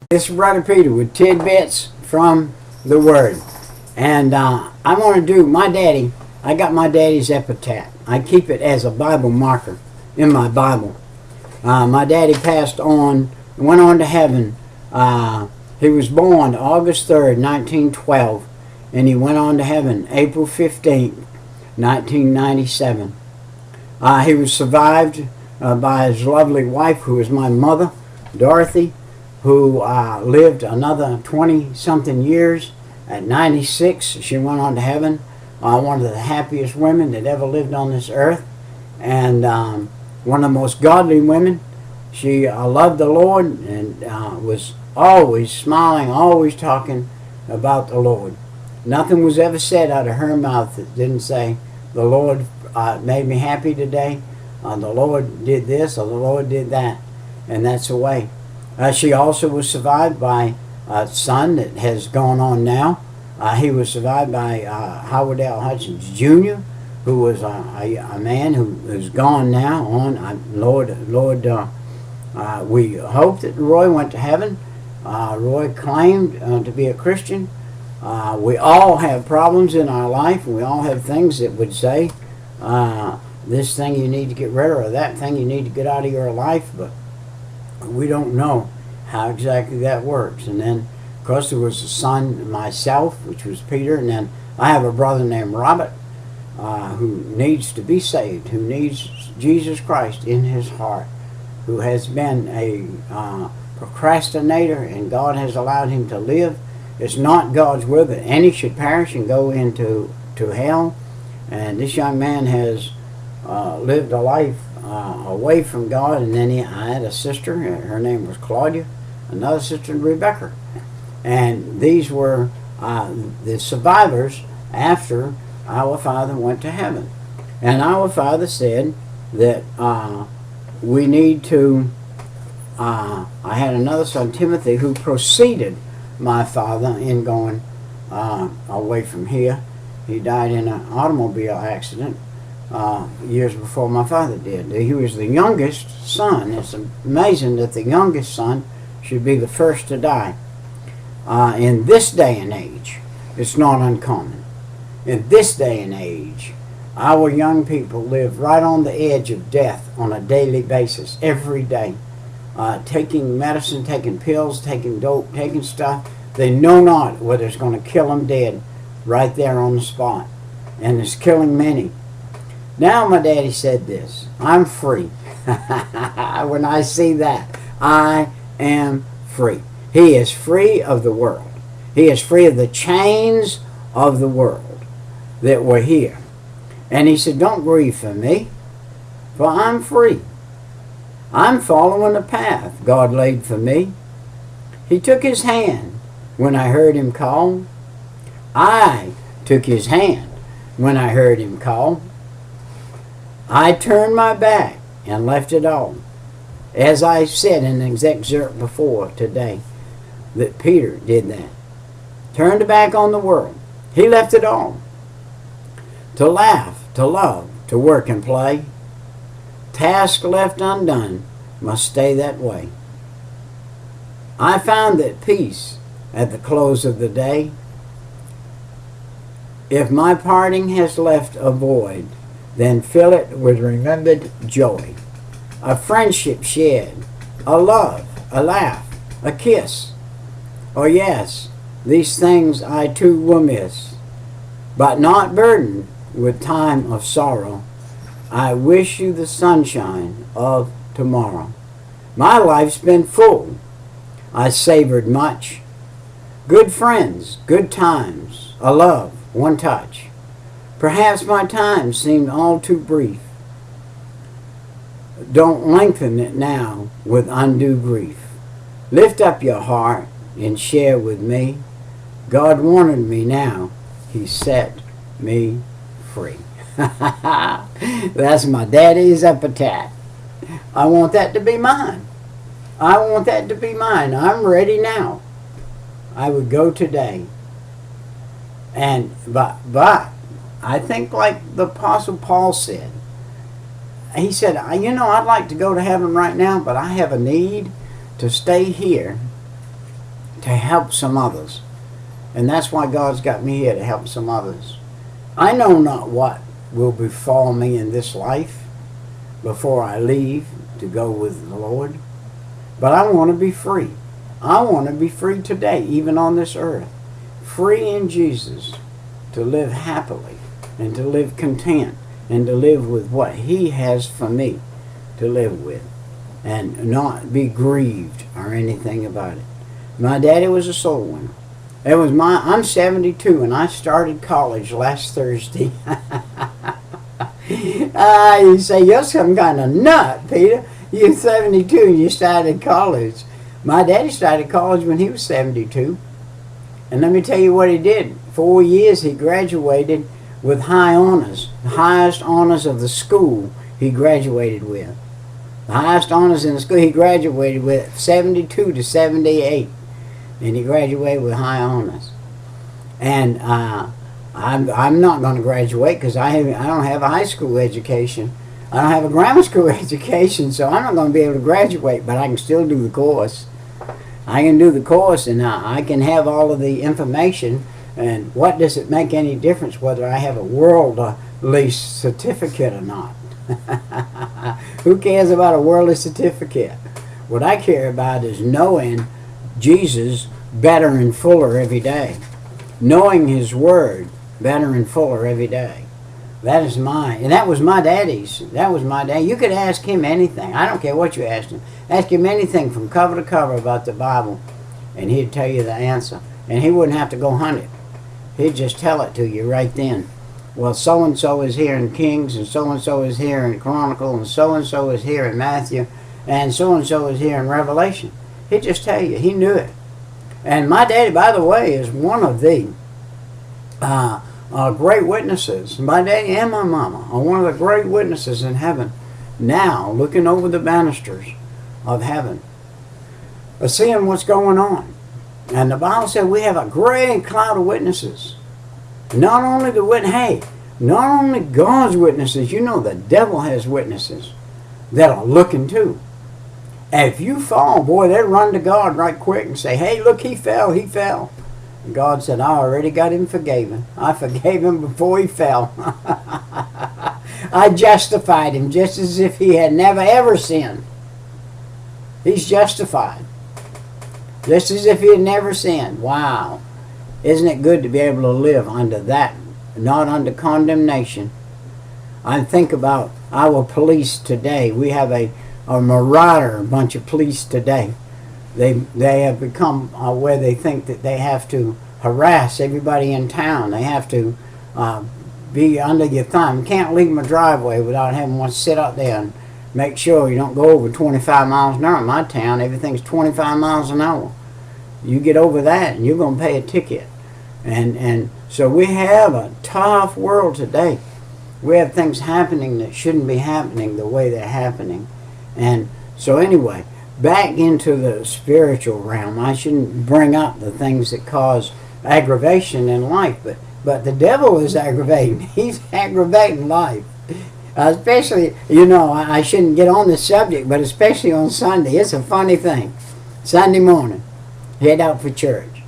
This is Brother Peter with tidbits from the Word. And I'm going to do my daddy. I got my daddy's epitaph. I keep it as a Bible marker in my Bible. My daddy passed on, went on to heaven. He was born August 3rd, 1912, and he went on to heaven April 15th, 1997. He was survived by his lovely wife, who is my mother, Dorothy, who lived another 20-something years. At 96, she went on to heaven. One of the happiest women that ever lived on this earth, and one of the most godly women. She loved the Lord and was always smiling, always talking about the Lord. Nothing was ever said out of her mouth that didn't say, the Lord made me happy today, the Lord did this, or the Lord did that, and that's the way. She also was survived by a son that has gone on now. He was survived by Howard L. Hutchins Jr., who was a man who is gone now on. Lord, we hope that Roy went to heaven. Roy claimed to be a Christian. We all have problems in our life. We all have things that would say, this thing you need to get rid of, or that thing you need to get out of your life, but we don't know how exactly that works. And then, of course, there was a son, myself, which was Peter, and then I have a brother named Robert, who needs to be saved, who needs Jesus Christ in his heart, who has been a procrastinator, and God has allowed him to live. It's not God's will that any should perish and go into hell. And this young man has lived a life away from God. And then I had a sister, her name was Claudia, another sister, Rebecca. And these were the survivors after our Father went to heaven. And our Father said that we need to, I had another son, Timothy, who preceded my father in going away from here. He died in an automobile accident years before my father did. He was the youngest son. It's amazing that the youngest son should be the first to die. In this day and age, it's not uncommon. In this day and age, our young people live right on the edge of death on a daily basis, every day. Taking medicine, taking pills, taking dope, taking stuff. They know not whether it's going to kill them dead right there on the spot. And it's killing many. Now my daddy said this, I'm free. When I see that, I am free. He is free of the world. He is free of the chains of the world that were here. And he said, don't grieve for me, for I'm free. I'm following the path God laid for me. He took his hand when I heard him call. I took his hand when I heard him call. I turned my back and left it all. As I said in an excerpt before today, that Peter did that. Turned back on the world. He left it all. To laugh, to love, to work and play. Task left undone must stay that way. I found that peace at the close of the day. If my parting has left a void, then fill it with remembered joy. A friendship shared, a love, a laugh, a kiss. Oh yes, these things I too will miss, but not burdened with time of sorrow. I wish you the sunshine of tomorrow. My life's been full. I savored much. Good friends, good times, a love, one touch. Perhaps my time seemed all too brief. Don't lengthen it now with undue grief. Lift up your heart and share with me. God wanted me now. He set me free. That's my daddy's epitaph. I want that to be mine. I want that to be mine. I'm ready now. I would go today. But I think like the Apostle Paul said, he said, I'd like to go to heaven right now, but I have a need to stay here to help some others. And that's why God's got me here, to help some others. I know not what will befall me in this life before I leave to go with the Lord, but I want to be free. I want to be free today, even on this earth. Free in Jesus, to live happily and to live content and to live with what He has for me to live with, and not be grieved or anything about it. My daddy was a soul winner. I'm 72 and I started college last Thursday. You say, you're some kind of nut, Peter. You're 72 and you started college. My daddy started college when he was 72. And let me tell you what he did. 4 years he graduated with high honors. The highest honors of the school he graduated with. The highest honors in the school he graduated with, 72 to 78. And he graduated with high honors. And I'm not going to graduate because I don't have a high school education. I don't have a grammar school education, so I'm not going to be able to graduate, but I can still do the course. I can do the course, and I can have all of the information. And what does it make any difference whether I have a worldly certificate or not? Who cares about a worldly certificate? What I care about is knowing Jesus better and fuller every day. Knowing His Word better and fuller every day. That is mine. And that was my daddy's. That was my dad. You could ask him anything. I don't care what you asked him. Ask him anything from cover to cover about the Bible, and he'd tell you the answer. And he wouldn't have to go hunt it. He'd just tell it to you right then. Well, so-and-so is here in Kings, and so-and-so is here in Chronicle, and so-and-so is here in Matthew, and so-and-so is here in Revelation. He'd just tell you. He knew it. And my daddy, by the way, is one of the great witnesses. My daddy and my mama are one of the great witnesses in heaven now, looking over the banisters of heaven, seeing what's going on. And the Bible said we have a great cloud of witnesses. Not only not only God's witnesses, you know the devil has witnesses that are looking too. And if you fall, boy, they run to God right quick and say, hey, look, he fell. And God said, I already got him forgiven. I forgave him before he fell. I justified him just as if he had never ever sinned. He's justified. Just as if he had never sinned. Wow. Isn't it good to be able to live under that, not under condemnation? I think about our police today. We have a marauder bunch of police today. They have become where they think that they have to harass everybody in town. They have to be under your thumb. You can't leave my driveway without having one sit up there and make sure you don't go over 25 miles an hour. In my town, everything's 25 miles an hour. You get over that and you're going to pay a ticket. And so we have a tough world today. We have things happening that shouldn't be happening the way they're happening. And so anyway, back into the spiritual realm. I shouldn't bring up the things that cause aggravation in life, but the devil is aggravating. He's aggravating life. Especially, I shouldn't get on this subject, but especially on Sunday. It's a funny thing. Sunday morning, head out for church.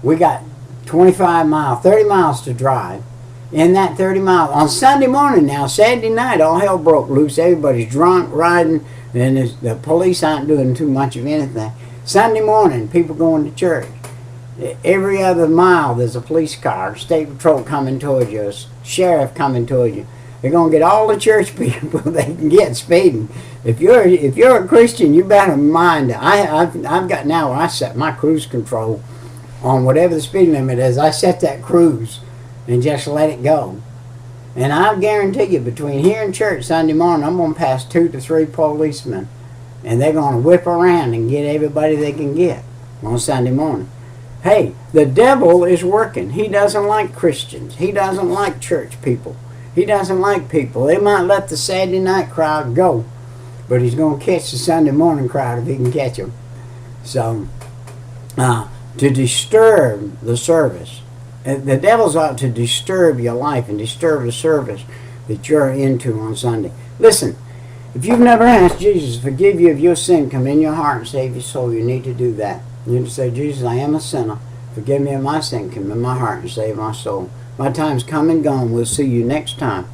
We got 25 miles, 30 miles to drive. In that 30 miles, on Sunday morning now, Saturday night, all hell broke loose. Everybody's drunk, riding, and the police aren't doing too much of anything. Sunday morning, people going to church. Every other mile, there's a police car, state patrol coming towards you, a sheriff coming towards you. They're going to get all the church people they can get speeding. If you're a Christian, you better mind it. I've got now where I set my cruise control on whatever the speed limit is. I set that cruise and just let it go. And I guarantee you, between here and church Sunday morning, I'm going to pass 2 to 3 policemen. And they're going to whip around and get everybody they can get on Sunday morning. Hey, the devil is working. He doesn't like Christians. He doesn't like church people. He doesn't like people. They might let the Saturday night crowd go, but he's going to catch the Sunday morning crowd if he can catch them. So, to disturb the service. The devil's out to disturb your life and disturb the service that you're into on Sunday. Listen, if you've never asked Jesus to forgive you of your sin, come in your heart and save your soul, you need to do that. You need to say, Jesus, I am a sinner. Forgive me of my sin. Come in my heart and save my soul. My time's come and gone. We'll see you next time.